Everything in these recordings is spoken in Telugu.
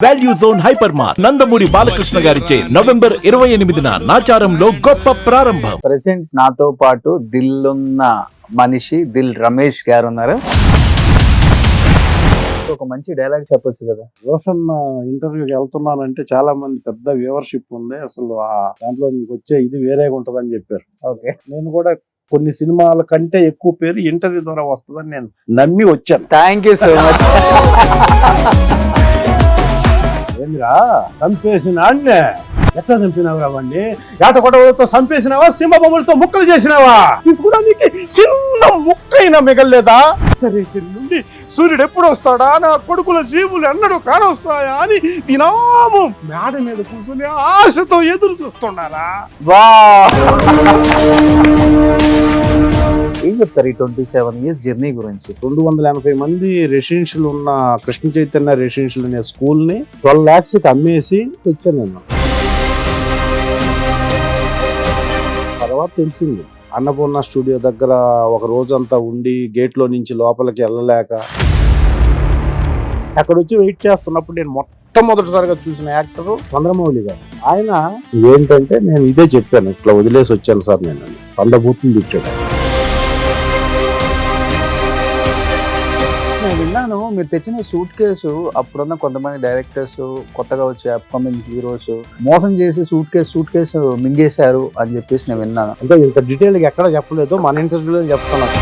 Value Zone Hypermart Nandamuri Balakrishna గారిచే నవంబర్ 28న నాచారంలో గొప్ప ప్రారంభం. ప్రెసెంట్ నాతో పాటు దిల్లున్న మనిషి దిల్ రమేష్ గారు ఉన్నారు. ఒక మంచి డైలాగ్ చెప్పొచ్చు కదా. రోషన్ ఇంటర్వ్యూకి వెళ్తున్నానంటే చాలా మంది పెద్ద వ్యూవర్షిప్ ఉంది, అసలు ఆ దాంట్లో నీకు వచ్చే ఇది వేరేగా ఉంటదని చెప్పారు. ఓకే, నేను కూడా కొన్ని సినిమాల కంటే ఎక్కువ పేరు ఇంటర్వ్యూ ద్వారా వస్తుందని నేను నమ్మి వచ్చాను. Thank you so much. ఏందిరా చంపేసిన అన్నే ఎట్లా చంపినావురా వాడిని? ఏట గొడవలతో చంపేసినావా, సింహ బొమ్మలతో ముక్కలు చేసినావా? ఇది కూడా నీకు చిన్న ముక్కైనా మిగల్లేదా? నుండి సూర్యుడు ఎప్పుడు వస్తాడా, నా కొడుకుల జీవులు ఎన్నడూ కానొస్తాయా అని దినాము మేడ మీద కూర్చొని ఆశతో ఎదురు చూస్తున్నారా? వా, ఏం చెప్తారు ఈ 27 years జర్నీ గురించి? 280 మంది రెసిడెన్షియల్ ఉన్న కృష్ణ చైతన్య రెసిడెన్షియల్ అనే స్కూల్ ని 12 lakhs కి అమ్మేసి వచ్చాను నేను. తర్వాత తెలిసింది అన్నపూర్ణ స్టూడియో దగ్గర ఒక రోజంతా ఉండి గేట్లో నుంచి లోపలికి వెళ్ళలేక అక్కడ వచ్చి వెయిట్ చేస్తున్నప్పుడు నేను మొట్టమొదటిసారిగా చూసిన యాక్టర్ చంద్రమౌళి గారు. ఆయన ఏంటంటే నేను ఇదే చెప్పాను, ఇట్లా వదిలేసి వచ్చాను సార్ నేను, పండబూతులు తిట్టాడు. నేను విన్నాను మీరు తెచ్చిన సూట్ కేసు అప్పుడున్న కొంతమంది డైరెక్టర్స్, కొత్తగా వచ్చే అప్కమింగ్ హీరోస్ మోసం చేసి సూట్ కేసు మింగేశారు అని చెప్పేసి నేను విన్నాను. అంటే ఇంత డీటెయిల్గా ఎక్కడ చెప్పలేదు, మన ఇంటర్వ్యూలో చెప్తున్నాను.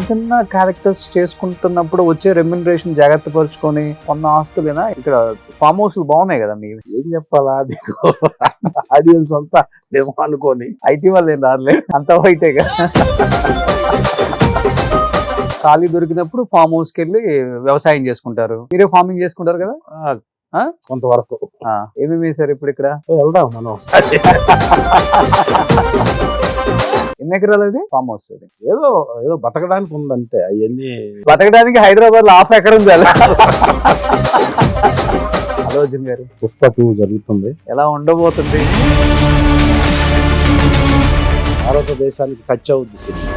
చిన్న క్యారెక్టర్స్ చేసుకుంటున్నప్పుడు వచ్చే రెమ్యునరేషన్ జాగ్రత్త పరుచుకొని కొన్న ఆస్తులేనా? ఇక్కడ ఫామ్ హౌస్ బాగున్నాయి కదా మీరు. ఏం చెప్పాలా, ఆడియన్స్ అంతా నిజం అనుకోని ఐటీ వాళ్ళు ఏం రాలే, అంత బయటే కదా. ఖాళీ దొరికినప్పుడు ఫామ్ హౌస్ కి వెళ్ళి వ్యవసాయం చేసుకుంటారు. మీరే ఫార్మింగ్ చేసుకుంటారు కదా కొంతవరకు. ఏమేమి వేశారు ఇప్పుడు ఇక్కడ? వెళ్దాం మనం ఒకసారి. ఎన్ని ఎకరాలు అది ఫామ్ హౌస్? అది ఏదో ఏదో బతకడానికి ఉందంటే అవన్నీ బతకడానికి హైదరాబాద్ లో 1/2 ఎకరం చాలు. హలో అర్జున్ గారు, పుష్ప 2 జరుగుతుంది. ఎలా ఉండబోతుంది? భారతదేశానికి టచ్ అవుద్ది సినిమా.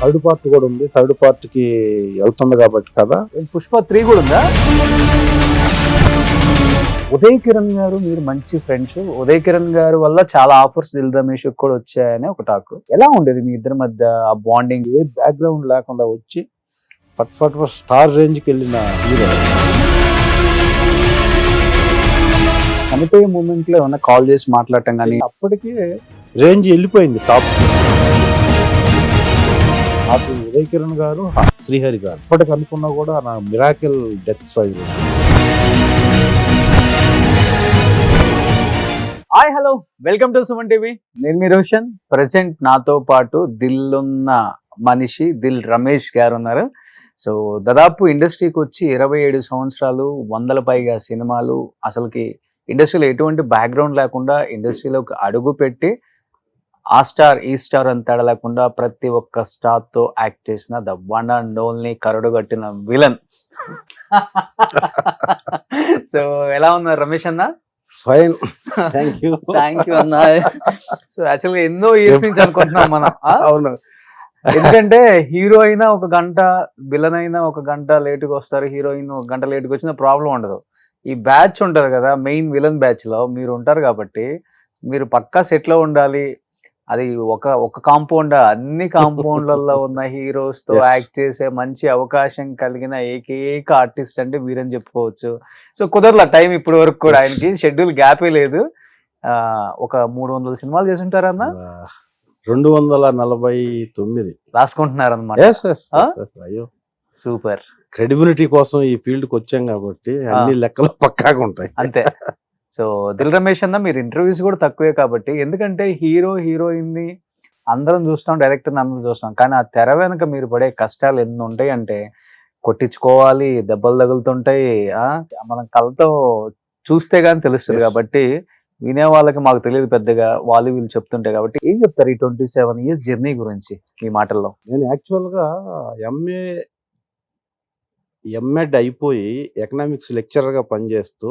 థర్డ్ పార్ట్ కూడా ఉంది, థర్డ్ పార్ట్ కి వెళ్తుంది కాబట్టి కదా. పుష్ప 3 కూడా ఉందా? ఉదయ్ కిరణ్ గారు మీరు మంచి ఫ్రెండ్స్. ఉదయ్ కిరణ్ గారు వల్ల చాలా ఆఫర్స్ దిల్ రమేష్ కూడా వచ్చాయని ఒక టాక్. ఎలా ఉండేది మీ ఇద్దరి మధ్య ఆ బాండింగ్? ఏ బ్యాక్గ్రౌండ్ లేకుండా వచ్చి ఫట్ స్టార్ రేంజ్ కి వెళ్ళిన హీరో. చనిపోయే మూమెంట్ లో ఏమన్నా కాల్ చేసి మాట్లాడటం కానీ? అప్పటికి రేంజ్ వెళ్ళిపోయింది టాప్. నాకు ఉదయ్ కిరణ్ గారు, శ్రీహరి గారు ఇప్పటికి అనుకున్నా కూడా నా miracle death size. Hi, hello, welcome to Suman TV. నేను మీ రోషన్. ప్రెసెంట్ నాతో పాటు దిల్లున్న మనిషి దిల్ రమేష్ గారు ఉన్నారు. సో దాదాపు ఇండస్ట్రీకి వచ్చి 27 సంవత్సరాలు, 100 పైగా సినిమాలు, అసలుకి ఇండస్ట్రీలో ఎటువంటి బ్యాక్గ్రౌండ్ లేకుండా ఇండస్ట్రీలోకి అడుగు పెట్టి ఆ స్టార్ ఈ స్టార్ అని తేడా లేకుండా ప్రతి ఒక్క స్టార్ తో యాక్ట్ చేసిన ద వన్ అండ్ ఓన్లీ కరడు కట్టిన విలన్. సో ఎలా ఉన్నారు రమేష్ అన్న? Fine, thank you. Thank you అన్న. సో యాక్చువల్గా ఎన్నో ఇయర్స్ నుంచి అనుకుంటున్నాం మనం. అవును, ఎందుకంటే హీరో అయినా 1 గంట, విలన్ అయినా 1 గంట లేటుగా వస్తారు, హీరోయిన్ 1 గంట లేటుగా వచ్చిన ప్రాబ్లం ఉండదు. ఈ బ్యాచ్ ఉంటారు కదా, మెయిన్ విలన్ బ్యాచ్ లో మీరు ఉంటారు కాబట్టి మీరు పక్కా సెట్ లో ఉండాలి. అది ఒక కాంపౌండ్, అన్ని కాంపౌండ్లలో ఉన్న హీరోస్ తో యాక్ట్ చేసే మంచి అవకాశం కలిగిన ఏకైక ఆర్టిస్ట్ అంటే వీరని చెప్పుకోవచ్చు. సో కుదరలా టైం ఇప్పటి వరకు కూడా, ఆయనకి షెడ్యూల్ గ్యాపే లేదు. ఒక 300 సినిమాలు చేసి ఉంటారన్నా? 249 రాసుకుంటున్నారన్నమాట. అయ్యో సూపర్. క్రెడిబిలిటీ కోసం ఈ ఫీల్డ్ కి వచ్చాం కాబట్టి అన్ని లెక్కలు పక్కాగా ఉంటాయి. అంతే. సో దిల్ రమేష్ అన్న, మీరు ఇంటర్వ్యూస్ కూడా తక్కువే కాబట్టి, ఎందుకంటే హీరో హీరోయిన్ ని అందరం చూస్తాం, డైరెక్టర్ అందరం చూస్తాం, కానీ ఆ తెర వెనక మీరు పడే కష్టాలు ఎన్ని ఉంటాయి అంటే, కొట్టించుకోవాలి, దెబ్బలు తగులుతుంటాయి, మనం కళ్ళతో చూస్తే గానీ తెలుస్తుంది. కాబట్టి వినే వాళ్ళకి మాకు తెలియదు పెద్దగా, వాళ్ళు వీళ్ళు చెప్తుంటాయి. కాబట్టి ఏం చెప్తారు ఈ 27 years జర్నీ గురించి మీ మాటల్లో? నేను యాక్చువల్గా ఎంఎడ్ అయిపోయి ఎకనామిక్స్ లెక్చరర్గా పనిచేస్తూ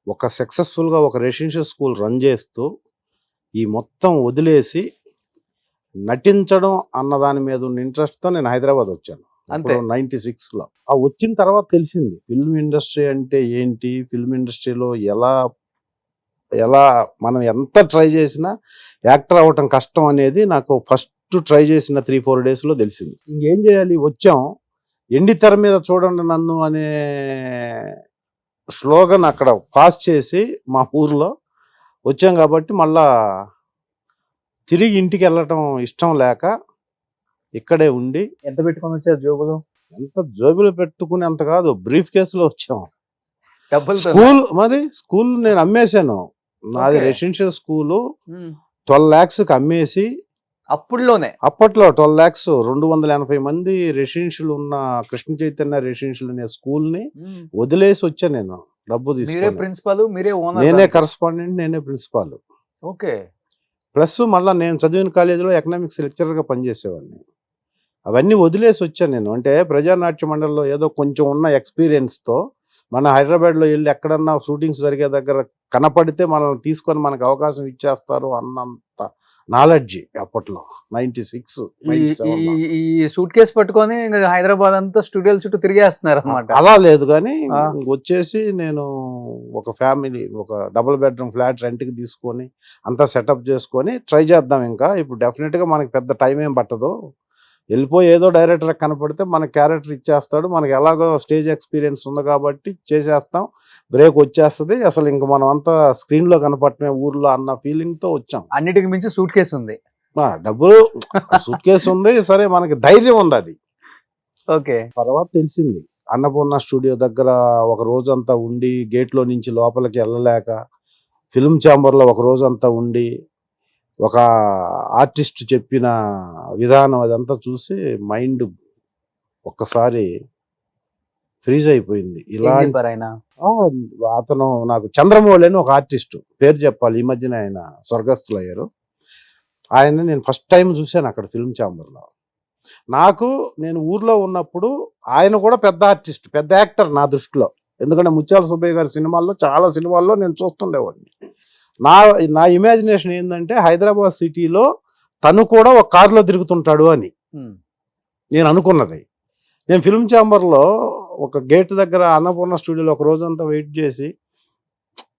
ఒక సక్సెస్ఫుల్గా ఒక రెసిడెన్షియల్ స్కూల్ రన్ చేస్తూ ఈ మొత్తం వదిలేసి నటించడం అన్న దాని మీద ఉన్న ఇంట్రెస్ట్తో నేను హైదరాబాద్ వచ్చాను. అంతే. 96లో ఆ వచ్చిన తర్వాత తెలిసింది ఫిల్మ్ ఇండస్ట్రీ అంటే ఏంటి, ఫిల్మ్ ఇండస్ట్రీలో ఎలా ఎలా మనం ఎంత ట్రై చేసినా యాక్టర్ అవ్వటం కష్టం అనేది నాకు ఫస్ట్ ట్రై చేసిన 3-4 డేస్లో తెలిసింది. ఇంకేం చేయాలి, వచ్చాం, ఎండి తెర మీద చూడండి నన్ను అనే స్లోగన్ అక్కడ పాస్ చేసి మా ఊర్లో వచ్చాం కాబట్టి మళ్ళా తిరిగి ఇంటికి వెళ్ళటం ఇష్టం లేక ఇక్కడే ఉండి, ఎంత పెట్టుకొని వచ్చారు జోబులు? ఎంత జోబులు పెట్టుకుని అంత కాదు, బ్రీఫ్ కేసులో వచ్చాం. డబ్బులు స్కూల్ నేను అమ్మేశాను. నాది Okay. రెసిడెన్షియల్ స్కూలు 12 lakhsకి అమ్మేసి, అప్పుడులోనే అప్పట్లో 12 lakhs 280 మంది రెసిడెన్షియల్ ఉన్న కృష్ణ చైతన్య రెసిడెన్షియల్ అనే స్కూల్ని వదిలేసి వచ్చా నేను డబ్బు మీరే తీసుకొని. ప్రిన్సిపల్, మీరే ఓనర్. నేనే కరస్పాండెంట్, నేనే ప్రిన్సిపాల్. ఓకే. ప్లస్ మళ్ళీ నేను చదివిన కాలేజీలో ఎకనామిక్స్ లెక్చరర్గా పనిచేసేవాడిని. అవన్నీ వదిలేసి వచ్చాను నేను. అంటే ప్రజానాట్య మండలిలో ఏదో కొంచెం ఉన్న ఎక్స్పీరియన్స్తో మన హైదరాబాద్లో వెళ్ళి ఎక్కడన్నా షూటింగ్స్ జరిగే దగ్గర కనపడితే మనల్ని తీసుకొని మనకు అవకాశం ఇచ్చేస్తారు అన్నంత నాలెడ్జి అప్పట్లో 96, 97లో. ఈ సూట్ కేసు పట్టుకొని ఇంకా హైదరాబాద్ అంతా స్టూడియోల చుట్టూ తిరిగేస్తున్నారు అనమాట. అలా లేదు కానీ వచ్చేసి నేను ఒక ఫ్యామిలీ, ఒక డబుల్ బెడ్రూమ్ ఫ్లాట్ రెంట్కి తీసుకొని అంతా సెటప్ చేసుకొని ట్రై చేద్దాం. ఇంకా ఇప్పుడు డెఫినెట్గా మనకి పెద్ద టైం ఏం పట్టదు, వెళ్ళిపోయి ఏదో డైరెక్టర్ కనపడితే మన క్యారెక్టర్ ఇచ్చేస్తాడు, మనకి ఎలాగో స్టేజ్ ఎక్స్పీరియన్స్ ఉంది కాబట్టి చేసేస్తాం, బ్రేక్ వచ్చేస్తుంది, అసలు ఇంక మనం అంతా స్క్రీన్లో కనపడటమే ఊర్లో అన్న ఫీలింగ్తో వచ్చాం. అన్నిటికి మించి సూట్ కేసు ఉంది, డబ్బులు సూట్ కేసు ఉంది, సరే మనకి ధైర్యం ఉంది. అది ఓకే. తర్వాత తెలిసింది అన్నపూర్ణ స్టూడియో దగ్గర ఒక రోజంతా ఉండి, గేట్లో నుంచి లోపలికి వెళ్ళలేక ఫిల్మ్ ఛాంబర్లో ఒక రోజంతా ఉండి ఒక ఆర్టిస్ట్ చెప్పిన విధానం అదంతా చూసి మైండ్ ఒక్కసారి ఫ్రీజ్ అయిపోయింది. ఇలా అతను నాకు చంద్రమౌళి అని ఒక ఆర్టిస్ట్, పేరు చెప్పాలి, ఈ మధ్యన ఆయన స్వర్గస్థులు అయ్యారు. ఆయన నేను ఫస్ట్ టైం చూశాను అక్కడ ఫిల్మ్ ఛాంబర్లో. నేను ఊర్లో ఉన్నప్పుడు ఆయన కూడా పెద్ద ఆర్టిస్ట్, పెద్ద యాక్టర్ నా దృష్టిలో. ఎందుకంటే ముత్యాల సుబ్బయ్య గారి సినిమాల్లో, చాలా సినిమాల్లో నేను చూస్తుండేవాడిని. నా ఇమాజినేషన్ ఏంటంటే హైదరాబాద్ సిటీలో తను కూడా ఒక కారులో తిరుగుతుంటాడు అని నేను అనుకున్నది. నేను ఫిల్మ్ ఛాంబర్లో ఒక గేట్ దగ్గర అన్నపూర్ణ స్టూడియోలో ఒక రోజంతా వెయిట్ చేసి,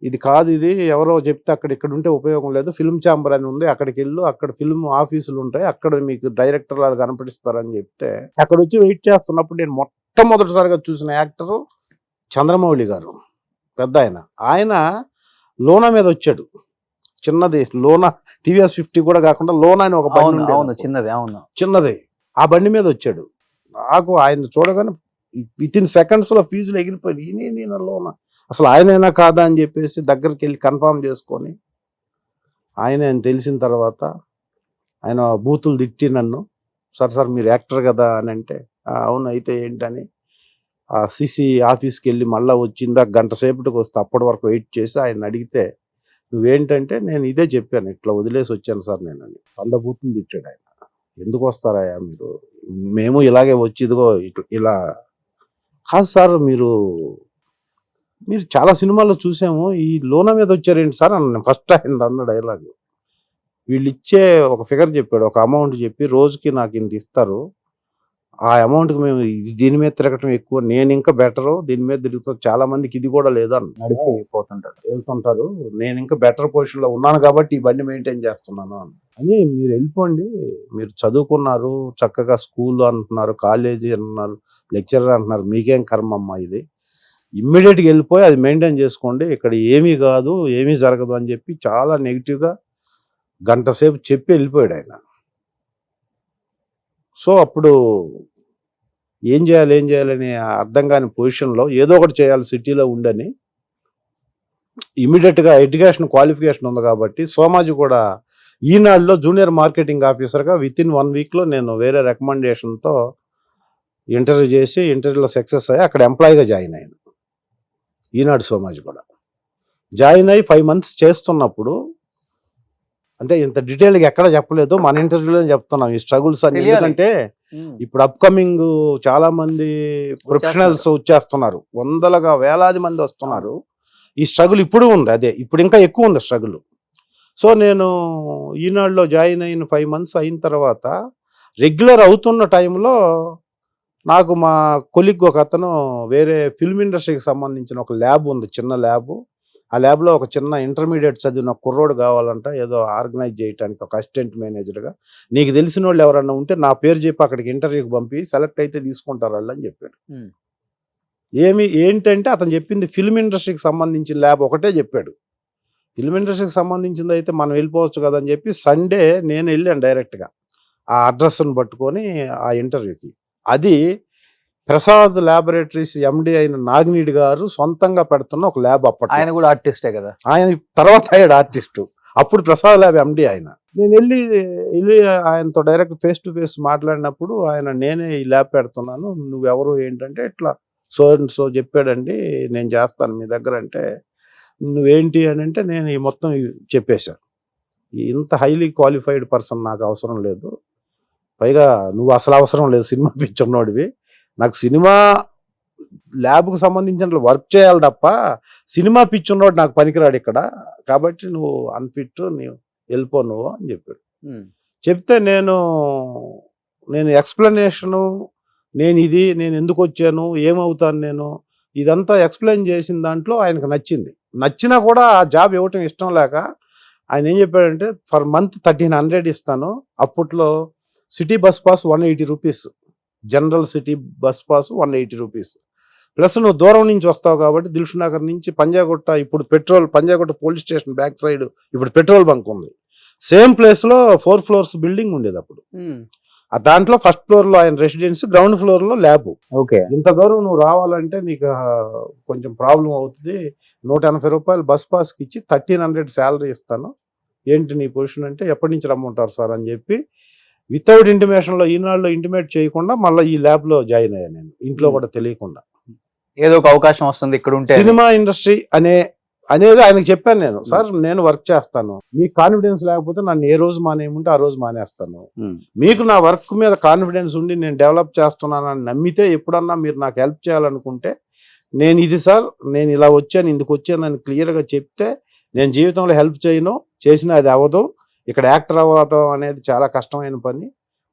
ఇది కాదు, ఇది ఎవరో చెప్తే ఇక్కడ ఉంటే ఉపయోగం లేదు, ఫిల్మ్ ఛాంబర్ అని ఉంది, అక్కడికి వెళ్ళు, అక్కడ ఫిల్మ్ ఆఫీసులు ఉంటాయి, అక్కడ మీకు డైరెక్టర్ లాగా కనపడిస్తారని చెప్తే అక్కడ వచ్చి వెయిట్ చేస్తున్నప్పుడు నేను మొట్టమొదటిసారిగా చూసిన యాక్టరు చంద్రమౌళి గారు, పెద్ద ఆయన లోనా మీద వచ్చాడు. చిన్నది లోనా, TVS 50 కూడా కాకుండా లోనా అని ఒక బండి చిన్నది, ఆ బండి మీద వచ్చాడు. నాకు ఆయన చూడగానే విత్ ఇన్ సెకండ్స్లో ఫీజులు ఎగిరిపోయి, ఈయన లోనా, అసలు ఆయనైనా కాదా అని చెప్పేసి దగ్గరికి వెళ్ళి కన్ఫర్మ్ చేసుకొని ఆయన తెలిసిన తర్వాత ఆయన బూతులు తిట్టి నన్ను, సార్ మీరు యాక్టర్ కదా అని అంటే, అవును అయితే ఏంటని ఆ సిసి ఆఫీస్కి వెళ్ళి మళ్ళీ వచ్చిందా గంట సేపటికి వస్తే అప్పటి వరకు వెయిట్ చేసి ఆయన అడిగితే, నువ్వేంటంటే నేను ఇదే చెప్పాను, ఇట్లా వదిలేసి వచ్చాను సార్ నేను అని. 100 బూతులు తిట్టాడు ఆయన. ఎందుకు వస్తారాయా మీరు, మేము ఇలాగే వచ్చి ఇదిగో ఇలా కాదు సార్, మీరు చాలా సినిమాల్లో చూసాము, ఈ లోన మీద వచ్చారేంటి సార్ అన్న. ఫస్ట్ ఆయన అన్న డైలాగ్, వీళ్ళు ఇచ్చే ఒక ఫిగర్ చెప్పాడు, ఒక అమౌంట్ చెప్పి రోజుకి నాకు ఇంత ఇస్తారు, ఆ అమౌంట్కి మేము దీని మీద తిరగటం ఎక్కువ, నేను ఇంకా బెటరు దీని మీద తిరుగుతాను, చాలా మందికి ఇది కూడా లేదు అని వెళ్తుంటారు, నేను ఇంకా బెటర్ పొజిషన్లో ఉన్నాను కాబట్టి ఈ బండి మెయింటైన్ చేస్తున్నాను అని. మీరు వెళ్ళిపోండి, మీరు చదువుకున్నారు చక్కగా, స్కూల్ అంటున్నారు, కాలేజీ అంటున్నారు, లెక్చరర్ అంటున్నారు, మీకేం కర్మమ్మా ఇది, ఇమ్మీడియట్గా వెళ్ళిపోయి అది మెయింటైన్ చేసుకోండి, ఇక్కడ ఏమీ కాదు, ఏమీ జరగదు అని చెప్పి చాలా నెగిటివ్గా గంట సేపు చెప్పి వెళ్ళిపోయాడు ఆయన. సో అప్పుడు ఏం చేయాలని అర్థం కాని పొజిషన్లో ఏదో ఒకటి చేయాలి సిటీలో ఉండని, ఇమీడియట్గా ఎడ్యుకేషన్ క్వాలిఫికేషన్ ఉంది కాబట్టి సోమాజీ కూడా ఈనాడులో జూనియర్ మార్కెటింగ్ ఆఫీసర్గా విత్ ఇన్ 1 వీక్లో నేను వేరే రికమెండేషన్తో ఇంటర్వ్యూ చేసి ఇంటర్వ్యూలో సక్సెస్ అయ్యి అక్కడ ఎంప్లాయీగా జాయిన్ అయ్యాను. ఈనాడు సోమాజీ కూడా జాయిన్ అయ్యి 5 months చేస్తున్నప్పుడు, అంటే ఇంత డీటెయిల్గా ఎక్కడ చెప్పలేదు, మన ఇంటర్వ్యూలో చెప్తున్నాం ఈ స్ట్రగుల్స్ అని. ఎందుకంటే ఇప్పుడు అప్కమింగ్ చాలా మంది ప్రొఫెషనల్స్ వచ్చేస్తున్నారు, వేలాది మంది వస్తున్నారు. ఈ స్ట్రగుల్ ఇప్పుడు ఉంది, అదే ఇప్పుడు ఇంకా ఎక్కువ ఉంది స్ట్రగుల్. సో నేను ఈనాడులో జాయిన్ అయిన 5 months అయిన తర్వాత రెగ్యులర్ అవుతున్న టైంలో నాకు మా కొలిగ్ ఒక అతను వేరే ఫిల్మ్ ఇండస్ట్రీకి సంబంధించిన ఒక ల్యాబ్ ఉంది, చిన్న ల్యాబ్. ఆ ల్యాబ్లో ఒక చిన్న ఇంటర్మీడియట్ చదివిన కుర్రోడు కావాలంట, ఏదో ఆర్గనైజ్ చేయడానికి ఒక అసిస్టెంట్ మేనేజర్గా. నీకు తెలిసిన వాళ్ళు ఎవరన్నా ఉంటే నా పేరు చెప్పి అక్కడికి ఇంటర్వ్యూకి పంపి సెలెక్ట్ అయితే తీసుకుంటారు వాళ్ళు అని చెప్పాడు. ఏంటంటే అతను చెప్పింది ఫిల్మ్ ఇండస్ట్రీకి సంబంధించిన ల్యాబ్ ఒకటే చెప్పాడు. ఫిల్మ్ ఇండస్ట్రీకి సంబంధించింది అయితే మనం వెళ్ళిపోవచ్చు కదా అని చెప్పి సండే నేను వెళ్ళాను డైరెక్ట్గా ఆ అడ్రస్ను పట్టుకొని ఆ ఇంటర్వ్యూకి. అది ప్రసాద్ ల్యాబొరేటరీస్ ఎండి అయిన నాగినీడి గారు సొంతంగా పెడుతున్న ఒక ల్యాబ్. అప్పట్లో ఆయన కూడా ఆర్టిస్టే కదా, ఆయన తర్వాత అయ్యాడు ఆర్టిస్టు. అప్పుడు ప్రసాద్ ల్యాబ్ ఎండి ఆయన. నేను వెళ్ళి ఆయనతో డైరెక్ట్ ఫేస్ టు ఫేస్ మాట్లాడినప్పుడు ఆయన నేనే ఈ ల్యాబ్ పెడుతున్నాను, నువ్వెవరు ఏంటంటే ఇట్లా సో చెప్పాడండి, నేను చేస్తాను మీ దగ్గర. అంటే నువ్వేంటి అని అంటే నేను ఈ మొత్తం చెప్పేశాను. ఇంత హైలీ క్వాలిఫైడ్ పర్సన్ నాకు అవసరం లేదు, పైగా నువ్వు అసలు అవసరం లేదు, సినిమా పిచ్చున్నోడివి, నాకు సినిమా ల్యాబ్కు సంబంధించిన వర్క్ చేయాలి తప్ప సినిమా పిచ్చున్నోడు నాకు పనికిరాడు ఇక్కడ, కాబట్టి నువ్వు అన్ఫిట్, నువ్వు వెళ్ళిపో నువ్వు అని చెప్పాడు. చెప్తే నేను ఎక్స్ప్లెనేషను, నేను ఎందుకు వచ్చాను, ఏమవుతాను నేను, ఇదంతా ఎక్స్ప్లెయిన్ చేసిన దాంట్లో ఆయనకు నచ్చినా కూడా ఆ జాబ్ ఇవ్వటం ఇష్టం లేక ఆయన ఏం చెప్పాడంటే ఫర్ మంత్ 1300 ఇస్తాను, అప్పట్లో city bus pass 180 rupees, general city bus pass 180 rupees, plus నువ్వు దూరం నుంచి వస్తావు కాబట్టి దిల్సుఖ్నగర్ నుంచి పంజాగుట్ట, ఇప్పుడు Panjagutta police station back side ఇప్పుడు పెట్రోల్ బంక్ ఉంది, సేమ్ ప్లేస్లో 4 floors బిల్డింగ్ ఉండేది అప్పుడు. ఆ దాంట్లో ఫస్ట్ ఫ్లోర్లో ఆయన రెసిడెన్సీ, గ్రౌండ్ ఫ్లోర్లో ల్యాబ్. ఓకే, ఇంత దూరం నువ్వు రావాలంటే నీకు కొంచెం ప్రాబ్లం అవుతుంది, 180 రూపాయలు బస్ పాస్కి ఇచ్చి 1300 శాలరీ ఇస్తాను, ఏంటి నీ పొజిషన్ అంటే ఎప్పటి నుంచి రమ్మంటారు సార్ అని చెప్పి వితౌట్ ఇంటిమేషన్లో ఈనాడులో ఇంటిమేట్ చేయకుండా మళ్ళీ ఈ ల్యాబ్లో జాయిన్ అయ్యాను నేను, ఇంట్లో కూడా తెలియకుండా. ఏదో ఒక అవకాశం వస్తుంది ఇక్కడ ఉంటే. సినిమా ఇండస్ట్రీ అనేది ఆయనకు చెప్పాను నేను, సార్ నేను వర్క్ చేస్తాను, మీకు కాన్ఫిడెన్స్ లేకపోతే నన్ను ఏ రోజు మానేయమంటే ఆ రోజు మానేస్తాను, మీకు నా వర్క్ మీద కాన్ఫిడెన్స్ ఉండి నేను డెవలప్ చేస్తున్నానని నమ్మితే ఎప్పుడన్నా మీరు నాకు హెల్ప్ చేయాలనుకుంటే నేను ఇది సార్, నేను ఇలా వచ్చాను, ఇందుకు వచ్చానని క్లియర్గా చెప్తే నేను జీవితంలో హెల్ప్ చేయను, చేసినా అది అవ్వదు, ఇక్కడ యాక్టర్ అవ్వడం అనేది చాలా కష్టమైన పని,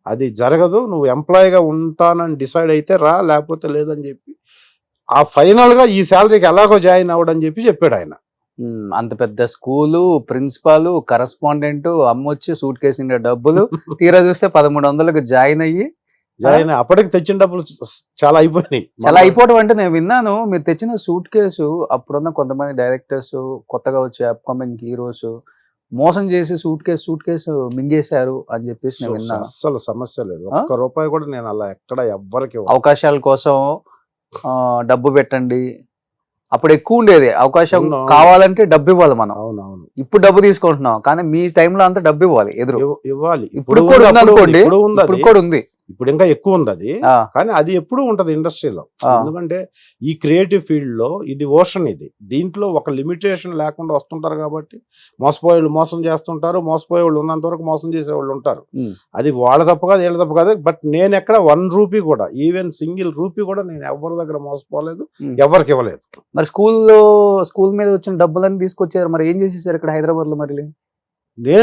అది జరగదు, నువ్వు ఎంప్లాయీగా ఉంటానని డిసైడ్ అయితే రా, లేకపోతే లేదని చెప్పి ఆ ఫైనల్గా ఈ శాలరీకి ఎలాగో జాయిన్ అవ్వడం చెప్పాడు ఆయన. అంత పెద్ద స్కూలు, ప్రిన్సిపాల్, కరస్పాండెంట్, అమ్మొచ్చి సూట్ కేసు డబ్బులు, తీరా చూస్తే 1100కి జాయిన్ అప్పటికి తెచ్చిన డబ్బులు చాలా అయిపోయినాయి. చాలా అయిపోవడం అంటే నేను విన్నాను, మీరు తెచ్చిన సూట్ కేసు అప్పుడున్న కొంతమంది డైరెక్టర్స్, కొత్తగా వచ్చే అప్కమింగ్ హీరోస్ మోసం చేసి సూట్ కేసు మింగేశారు అని చెప్పేసి నేను విన్నాను. అసలు సమస్య లేదు, ఒక్క రూపాయి కూడా నేను అలా ఎక్కడ ఎవ్వరికి. అవకాశాల కోసం డబ్బు పెట్టండి, అప్పుడు ఎక్కువ ఉండేది, అవకాశం కావాలంటే డబ్బు ఇవ్వాలి మనం. అవునవును, ఇప్పుడు డబ్బు తీసుకుంటున్నాం, కానీ మీ టైంలో అంతా డబ్బు ఇవ్వాలి, ఇవ్వాలి. ఇప్పుడు కూడా ఉందనుకోండి, ఇప్పుడు కూడా ఉంది, ఇప్పుడు ఇంకా ఎక్కువ ఉంది అది, కానీ అది ఎప్పుడు ఉంటది ఇండస్ట్రీలో. ఎందుకంటే ఈ క్రియేటివ్ ఫీల్డ్ లో ఇది ఓషన్, దీంట్లో ఒక లిమిటేషన్ లేకుండా వస్తుంటారు కాబట్టి మోసపోయేవాళ్ళు మోసం చేస్తుంటారు, మోసపోయేవాళ్ళు ఉన్నంత వరకు మోసం చేసేవాళ్ళు ఉంటారు. అది వాళ్ళ తప్పు కాదు, వీళ్ళ తప్పు కాదు. బట్ నేను ఎక్కడ 1 రూపీ కూడా, ఈవెన్ సింగిల్ రూపీ కూడా నేను ఎవరి దగ్గర మోసపోలేదు, ఎవరికి ఇవ్వలేదు. మరి స్కూల్ మీద వచ్చిన డబ్బులన్నీ తీసుకొచ్చారు, మరి ఏం చేసేసారు ఇక్కడ హైదరాబాద్ లో? మరి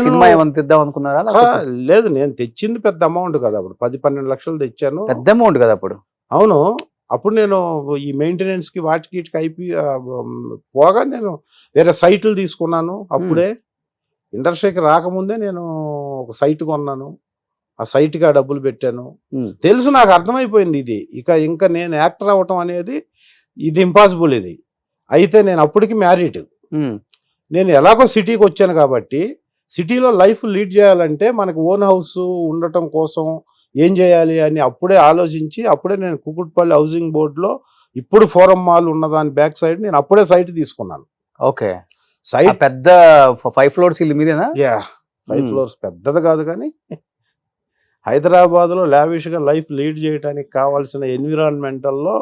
సినిమా ఏమైనా తెద్దాం అనుకున్నారా? లేదు, నేను తెచ్చింది పెద్ద అమౌంట్ కదా, అప్పుడు 10-12 లక్షలు తెచ్చాను, పెద్ద అమౌంట్ కదా అప్పుడు. అవును, అప్పుడు నేను ఈ మెయింటెనెన్స్ కి వాటికి పోగా నేను వేరే సైట్లు తీసుకున్నాను. అప్పుడే ఇండస్ట్రీకి రాకముందే నేను ఒక సైట్ కొన్నాను, ఆ సైట్కి ఆ డబ్బులు పెట్టాను. తెలుసు, నాకు అర్థమైపోయింది ఇది ఇంకా నేను యాక్టర్ అవ్వటం అనేది ఇది ఇంపాసిబుల్. ఇది అయితే నేను అప్పటికి మ్యారీడ్, నేను ఎలాగో సిటీకి వచ్చాను కాబట్టి సిటీలో లైఫ్ లీడ్ చేయాలంటే మనకు ఓన్ హౌస్ ఉండటం కోసం ఏం చేయాలి అని అప్పుడే ఆలోచించి, అప్పుడే నేను కుకుట్పల్లి హౌసింగ్ బోర్డులో ఇప్పుడు ఫోరం మాల్ ఉన్న దాని బ్యాక్ సైడ్ నేను అప్పుడే సైట్ తీసుకున్నాను. ఓకే, సైట్ పెద్ద 5 floors ఇల్లు మీదేనా? 5 floors పెద్దది కాదు, కానీ హైదరాబాద్లో లావిష్గా లైఫ్ లీడ్ చేయడానికి కావాల్సిన ఎన్విరాన్మెంటల్లో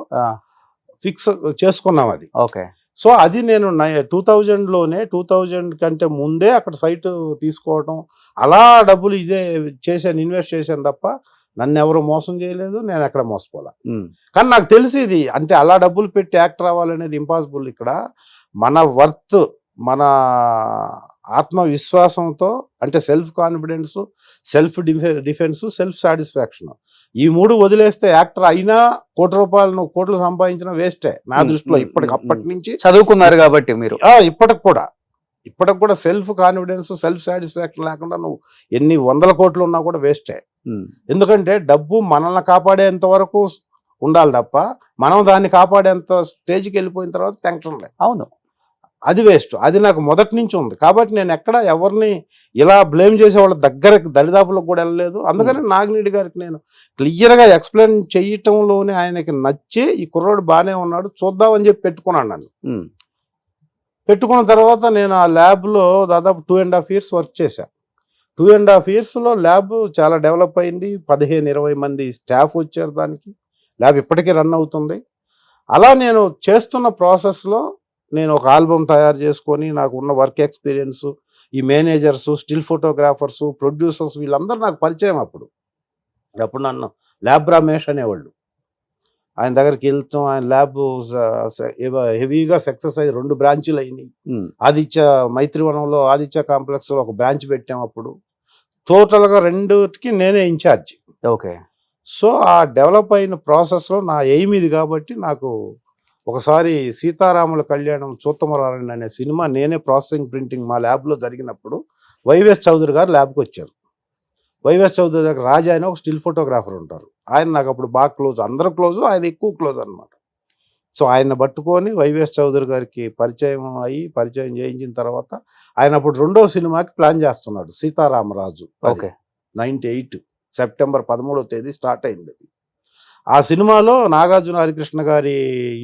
ఫిక్స్ చేసుకున్నాం అది. ఓకే, సో అది నేను 2000 కంటే ముందే అక్కడ సైట్ తీసుకోవటం, అలా డబ్బులు ఇన్వెస్ట్ చేశాను తప్ప నన్ను ఎవరు మోసం చేయలేదు, నేను ఎక్కడ మోసపోలే. కానీ నాకు తెలిసి ఇది అంటే అలా డబ్బులు పెట్టి యాక్టర్ అవ్వాలనేది ఇంపాసిబుల్. ఇక్కడ మన వర్త్, మన ఆత్మవిశ్వాసంతో, అంటే self confidence, self defence, self satisfaction, ఈ 3 వదిలేస్తే యాక్టర్ అయినా కోట్లు సంపాదించిన వేస్టే నా దృష్టిలో. అప్పటి నుంచి చదువుకున్నారు కాబట్టి మీరు. ఇప్పటికి కూడా సెల్ఫ్ కాన్ఫిడెన్స్, సెల్ఫ్ సాటిస్ఫాక్షన్ లేకుండా నువ్వు ఎన్ని 100 కోట్లు ఉన్నా కూడా వేస్టే. ఎందుకంటే డబ్బు మనల్ని కాపాడేంత వరకు ఉండాలి తప్ప మనం దాన్ని కాపాడేంత స్టేజ్కి వెళ్ళిపోయిన తర్వాత టెన్షన్ లేదు. అవును, అది వేస్ట్. అది నాకు మొదటి నుంచి ఉంది కాబట్టి నేను ఎక్కడ ఎవరిని ఇలా బ్లేమ్ చేసే వాళ్ళ దగ్గరకు దరిదాపులకు కూడా వెళ్ళలేదు. అందుకని నాగిరెడ్డి గారికి నేను క్లియర్గా ఎక్స్ప్లెయిన్ చేయటంలోనే ఆయనకి నచ్చి ఈ కుర్రోడు బాగానే ఉన్నాడు చూద్దామని చెప్పి పెట్టుకున్నాను. నన్ను పెట్టుకున్న తర్వాత నేను ఆ ల్యాబ్లో దాదాపు 2.5 years వర్క్ చేశాను. 2.5 yearsలో ల్యాబ్ చాలా డెవలప్ అయింది. 15-20 మంది స్టాఫ్ వచ్చారు. దానికి ల్యాబ్ ఇప్పటికీ రన్ అవుతుంది. అలా నేను చేస్తున్న ప్రాసెస్లో నేను ఒక ఆల్బమ్ తయారు చేసుకొని నాకు ఉన్న వర్క్ ఎక్స్పీరియన్స్, ఈ మేనేజర్సు, స్టిల్ ఫోటోగ్రాఫర్సు, ప్రొడ్యూసర్స్ వీళ్ళందరూ నాకు పరిచయం. అప్పుడు నన్ను ల్యాబ్ రమేష్ అనేవాళ్ళు. ఆయన దగ్గరికి వెళ్తాం. ఆయన ల్యాబ్ హెవీగా సక్సెస్ అయ్యి 2 బ్రాంచీలు అయినాయి. ఆదిత్య మైత్రివనంలో ఆదిత్య కాంప్లెక్స్లో ఒక బ్రాంచ్ పెట్టాం. అప్పుడు టోటల్గా 2కి నేనే ఇన్ఛార్జ్. ఓకే. సో ఆ డెవలప్ అయిన ప్రాసెస్లో నా ఎయిమ్ ఇది కాబట్టి నాకు ఒకసారి సీతారాముల కళ్యాణం చూత్తమరారండి అనే సినిమా నేనే ప్రాసెసింగ్ ప్రింటింగ్ మా ల్యాబ్లో జరిగినప్పుడు వైవిఎస్ చౌదరి గారు ల్యాబ్కి వచ్చారు. వైవిఎస్ చౌదరి దగ్గర రాజా అని ఒక స్టిల్ ఫోటోగ్రాఫర్ ఉంటారు. ఆయన నాకు అప్పుడు బాగా క్లోజ్, అందరూ క్లోజు, ఆయన ఎక్కువ క్లోజ్ అనమాట. సో ఆయన పట్టుకొని వైవిఎస్ చౌదరి గారికి పరిచయం చేయించిన తర్వాత ఆయన అప్పుడు 2వ సినిమాకి ప్లాన్ చేస్తున్నాడు, సీతారామరాజు. ఓకే. 98 సెప్టెంబర్ 13వ తేదీ స్టార్ట్ అయింది. ఆ సినిమాలో నాగార్జున హరికృష్ణ గారి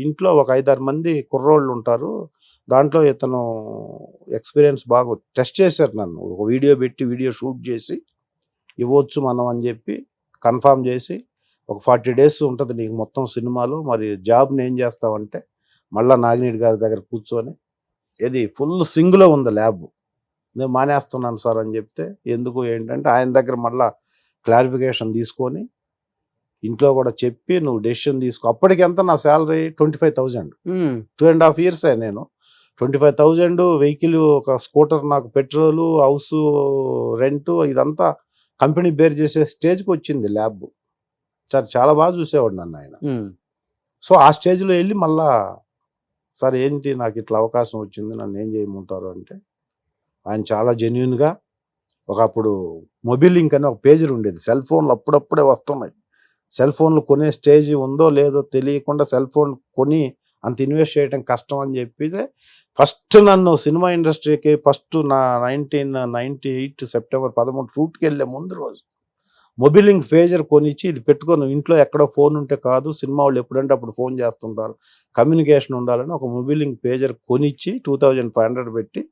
ఇంట్లో ఒక 5-6 మంది కుర్రోళ్ళు ఉంటారు. దాంట్లో ఇతను ఎక్స్పీరియన్స్ బాగా టెస్ట్ చేశారు నన్ను. ఒక వీడియో పెట్టి వీడియో షూట్ చేసి ఇవ్వచ్చు మనం అని చెప్పి కన్ఫామ్ చేసి, ఒక 40 days ఉంటుంది నీకు మొత్తం సినిమాలో, మరి జాబ్ని ఏం చేస్తావంటే మళ్ళీ నాగిరెడ్డి గారి దగ్గర కూర్చొని ఇది ఫుల్ స్వింగ్లో ఉంది ల్యాబ్, నేను మానేస్తున్నాను సార్ అని చెప్తే, ఎందుకు ఏంటంటే ఆయన దగ్గర మళ్ళీ క్లారిఫికేషన్ తీసుకొని ఇంట్లో కూడా చెప్పి నువ్వు డెసిషన్ తీసుకో. అప్పటికి ఎంత నా శాలరీ 25,000. 2.5 years నేను 25,000 వెహికల్, ఒక స్కూటర్, నాకు పెట్రోలు, హౌస్ రెంట్ ఇదంతా కంపెనీ బేర్ చేసే స్టేజ్కి వచ్చింది ల్యాబ్. చాలా బాగా చూసేవాడు నన్ను ఆయన. సో ఆ స్టేజ్లో వెళ్ళి మళ్ళా సార్ ఏంటి నాకు ఇట్లా అవకాశం వచ్చింది, నన్ను ఏం చేయమంటారు అంటే ఆయన చాలా జెన్యున్గా, ఒకప్పుడు మొబైల్ లింక్ అని ఒక పేజీ ఉండేది, సెల్ ఫోన్లు అప్పుడప్పుడే వస్తున్నాయి, సెల్ ఫోన్లు కొనే స్టేజ్ ఉందో లేదో తెలియకుండా సెల్ ఫోన్ కొని అంత ఇన్వెస్ట్ చేయడం కష్టం అని చెప్పి ఫస్ట్ నన్ను సినిమా ఇండస్ట్రీకి ఫస్ట్ నా 1998 సెప్టెంబర్ 13 షూట్కి వెళ్ళే ముందు రోజు మొబైల్ లింక్ పేజర్ కొనిచ్చి, ఇది పెట్టుకొని ఇంట్లో ఎక్కడో ఫోన్ ఉంటే కాదు, సినిమా వాళ్ళు ఎప్పుడంటే అప్పుడు ఫోన్ చేస్తుంటారు, కమ్యూనికేషన్ ఉండాలని ఒక మొబైల్ లింక్ పేజర్ కొనిచ్చి 2500 పెట్టి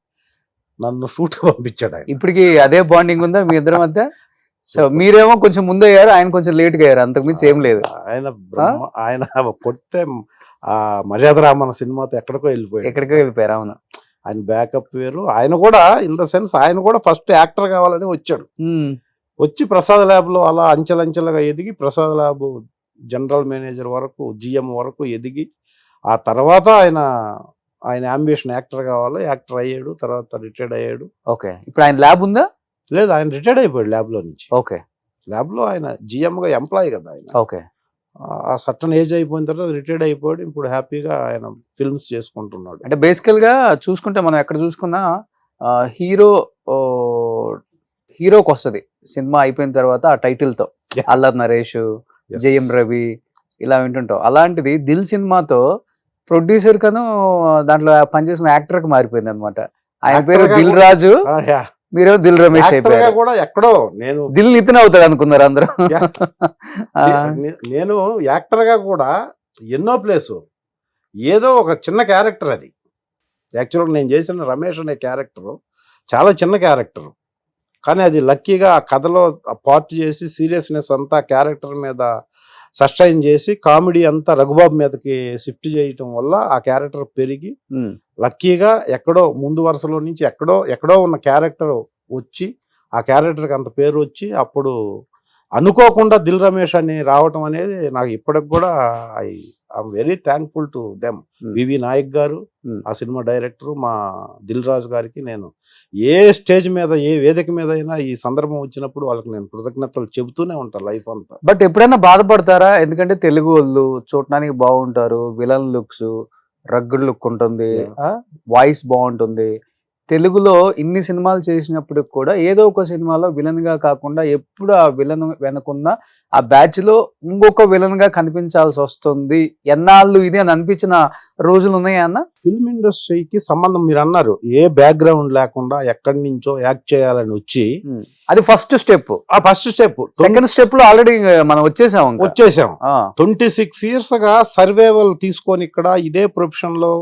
నన్ను షూట్కి పంపించాడు ఆయన. ఇప్పటికి అదే బాండింగ్ ఉందా మీ ఇద్దరి మధ్య? సో మీరేమో కొంచెం ముందు అయ్యారు, ఆయన కొంచెం లేట్గా అయ్యారు, అంతకుమించి ఏం లేదు. ఆయన కొడితే ఆ మర్యాద రామన్న సినిమాతో ఎక్కడికో వెళ్ళిపోయారు. అవును, ఆయన బ్యాకప్ వేరు. ఆయన కూడా ఇన్ ద సెన్స్ ఆయన కూడా ఫస్ట్ యాక్టర్ కావాలని వచ్చాడు. వచ్చి ప్రసాద్ ల్యాబ్లో అలా అంచెలంచెలుగా ఎదిగి ప్రసాద్ ల్యాబ్ జనరల్ మేనేజర్ వరకు, జిఎం వరకు ఎదిగి, ఆ తర్వాత ఆయన అంబిషన్ యాక్టర్ కావాలి, యాక్టర్ అయ్యాడు, తర్వాత రిటైర్డ్ అయ్యాడు. ఓకే. ఇప్పుడు ఆయన ల్యాబ్ ఉందా? లేదు, ఆయన రిటైర్డ్ అయిపోయాడు ల్యాబ్లో నుంచి. ఓకే. ల్యాబ్లో ఆయన జిఎంగా ఎంప్లాయీ కదా ఆయన. ఓకే. ఆ సర్టన్ ఏజ్ అయిపోయిన తర్వాత రిటైర్డ్ అయిపోయాడు. ఇప్పుడు హ్యాపీగా ఆయన ఫిల్మ్స్ చేసుకుంటున్నాడు. అంటే బేసికల్గా చూసుకుంటే మనం ఎక్కడ చూసుకున్నా హీరోకి వస్తుంది సినిమా అయిపోయిన తర్వాత ఆ టైటిల్తో, అల్లరి నరేష్, జయం రవి ఇలా వింటుంటాం. అలాంటిది దిల్ సినిమాతో ప్రొడ్యూసర్ కను దాంట్లో పనిచేసిన యాక్టర్కి మారిపోయింది అనమాట. ఆయన పేరు దిల్ రాజు, మీరు దిల్ రమేష్ అయిపోయారు. కూడా ఎక్కడో నేను దిల్ నితిన్ అవుతాడు అనుకున్నారు అందరూ. నేను యాక్టర్ గా కూడా ఎన్నో ప్లేసు, ఏదో ఒక చిన్న క్యారెక్టర్ అది. యాక్చువల్గా నేను చేసిన రమేష్ అనే క్యారెక్టర్ చాలా చిన్న క్యారెక్టర్, కానీ అది లక్కీగా ఆ కథలో పార్ట్ చేసి సీరియస్నెస్ అంతా క్యారెక్టర్ మీద సస్టైన్ చేసి కామెడీ అంతా రఘుబాబు మీదకి షిఫ్ట్ చేయటం వల్ల ఆ క్యారెక్టర్ పెరిగి లక్కీగా ఎక్కడో ముందు వరుసలో నుంచి ఎక్కడో ఉన్న క్యారెక్టర్ వచ్చి ఆ క్యారెక్టర్కి అంత పేరు వచ్చి అప్పుడు అనుకోకుండా దిల్ రమేష్ అని రావటం అనేది నాకు ఇప్పటికి కూడా I'm very thankful to them. Hmm. వివి నాయక్ గారు Hmm. ఆ సినిమా డైరెక్టర్, మా దిల్ రాజు గారికి నేను ఏ స్టేజ్ మీద ఏ వేదిక మీద అయినా ఈ సందర్భం వచ్చినప్పుడు వాళ్ళకి నేను కృతజ్ఞతలు చెబుతూనే ఉంటాను లైఫ్ అంతా. బట్ ఎప్పుడైనా బాధపడతారా? ఎందుకంటే తెలుగు వాళ్ళు చూడటానికి బాగుంటారు, విలన్ లుక్స్, రగ్గుడ్ లుక్ ఉంటుంది, Yeah. వాయిస్ బాగుంటుంది. తెలుగులో ఇన్ని సినిమాలు చేసినప్పుడు కూడా ఏదో ఒక సినిమాలో విలన్ గా కాకుండా ఎప్పుడు ఆ విలన్ వెనకున్న ఆ బ్యాచ్ లో ఇంకొక విలన్ గా కనిపించాల్సి వస్తుంది. ఎన్నాళ్ళు ఇది అని అనిపించిన రోజులు ఉన్నాయా అన్న? ఫిల్మ్ ఇండస్ట్రీకి సంబంధం మీరు అన్నారు, ఏ బ్యాక్గ్రౌండ్ లేకుండా ఎక్కడి నుంచో యాక్ట్ చేయాలని వచ్చి అది ఫస్ట్ స్టెప్. ఆ ఫస్ట్ స్టెప్, సెకండ్ స్టెప్ లో ఆల్రెడీ మనం వచ్చేసాం ఇంకా. వచ్చేసాం. ఆ, 26 years గా సర్వైవల్ తీసుకొని ఇక్కడ ఇదే ప్రొఫెషన్ లో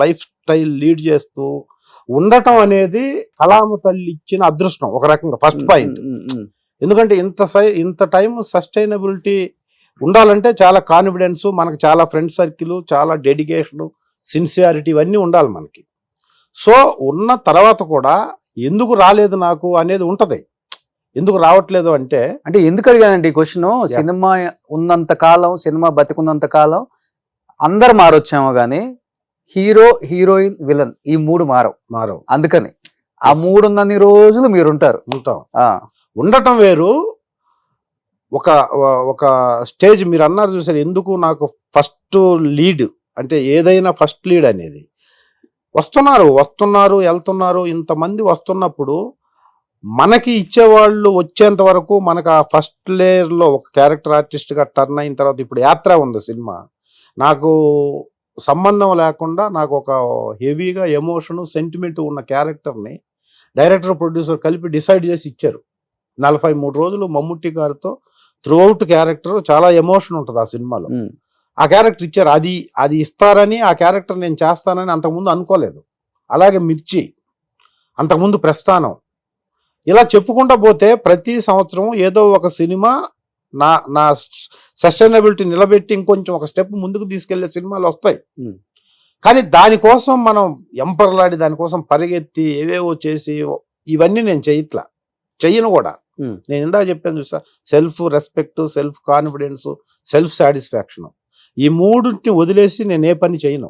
లైఫ్ స్టైల్ లీడ్ చేస్తూ ఉండటం అనేది కలామ తల్లి ఇచ్చిన అదృష్టం ఒక రకంగా, ఫస్ట్ పాయింట్. ఎందుకంటే ఇంత టైం సస్టైనబిలిటీ ఉండాలంటే చాలా కాన్ఫిడెన్స్, మనకు చాలా ఫ్రెండ్ సర్కిల్, చాలా డెడికేషన్, సిన్సియారిటీ ఇవన్నీ ఉండాలి మనకి. సో ఉన్న తర్వాత కూడా ఎందుకు రాలేదు నాకు అనేది ఉంటది. ఎందుకు రావట్లేదు అంటే ఎందుకు అడిగానండి ఈ క్వశ్చన్? సినిమా ఉన్నంత కాలం, సినిమా బతికున్నంత కాలం అందరు మారొచ్చామో గానీ హీరో, హీరోయిన్, విలన్ ఈ మూడు మారవు. అందుకని ఆ మూడు ఉన్నన్ని రోజులు మీరుంటారు. ఉంటాం. ఉండటం వేరు. ఒక స్టేజ్ మీరు అన్నారు చూసారు, ఎందుకు నాకు ఫస్ట్ లీడ్ అంటే ఏదైనా ఫస్ట్ లీడ్ అనేది వస్తున్నారు వెళ్తున్నారు, ఇంతమంది వస్తున్నప్పుడు మనకి ఇచ్చేవాళ్ళు వచ్చేంత వరకు మనకు ఆ ఫస్ట్ లేయర్లో ఒక క్యారెక్టర్ ఆర్టిస్ట్గా టర్న్ అయిన తర్వాత ఇప్పుడు యాత్ర ఉంది సినిమా, నాకు సంబంధం లేకుండా నాకు ఒక హెవీగా ఎమోషను, సెంటిమెంట్ ఉన్న క్యారెక్టర్ని డైరెక్టర్, ప్రొడ్యూసర్ కలిపి డిసైడ్ చేసి ఇచ్చారు. 43 రోజులు మమ్ముట్టి గారితో త్రూఅవుట్ క్యారెక్టర్ చాలా ఎమోషన్ ఉంటుంది ఆ సినిమాలో. ఆ క్యారెక్టర్ ఇచ్చారు. అది ఇస్తారని, ఆ క్యారెక్టర్ నేను చేస్తానని అంతకుముందు అనుకోలేదు. అలాగే మిర్చి, అంతకుముందు ప్రస్థానం, ఇలా చెప్పుకుంటా పోతే ప్రతి సంవత్సరం ఏదో ఒక సినిమా నా సస్టైనబిలిటీ నిలబెట్టి ఇంకొంచెం ఒక స్టెప్ ముందుకు తీసుకెళ్లే సినిమాలు వస్తాయి. కానీ దానికోసం మనం ఎంపర్లాడి దానికోసం పరిగెత్తి ఏవేవో చేసి ఇవన్నీ నేను చెయ్యను కూడా. నేను ఇందాక చెప్పాను చూసా, self respect, self confidence, self satisfaction, ఈ మూడింటిని వదిలేసి నేను ఏ పని చేయను.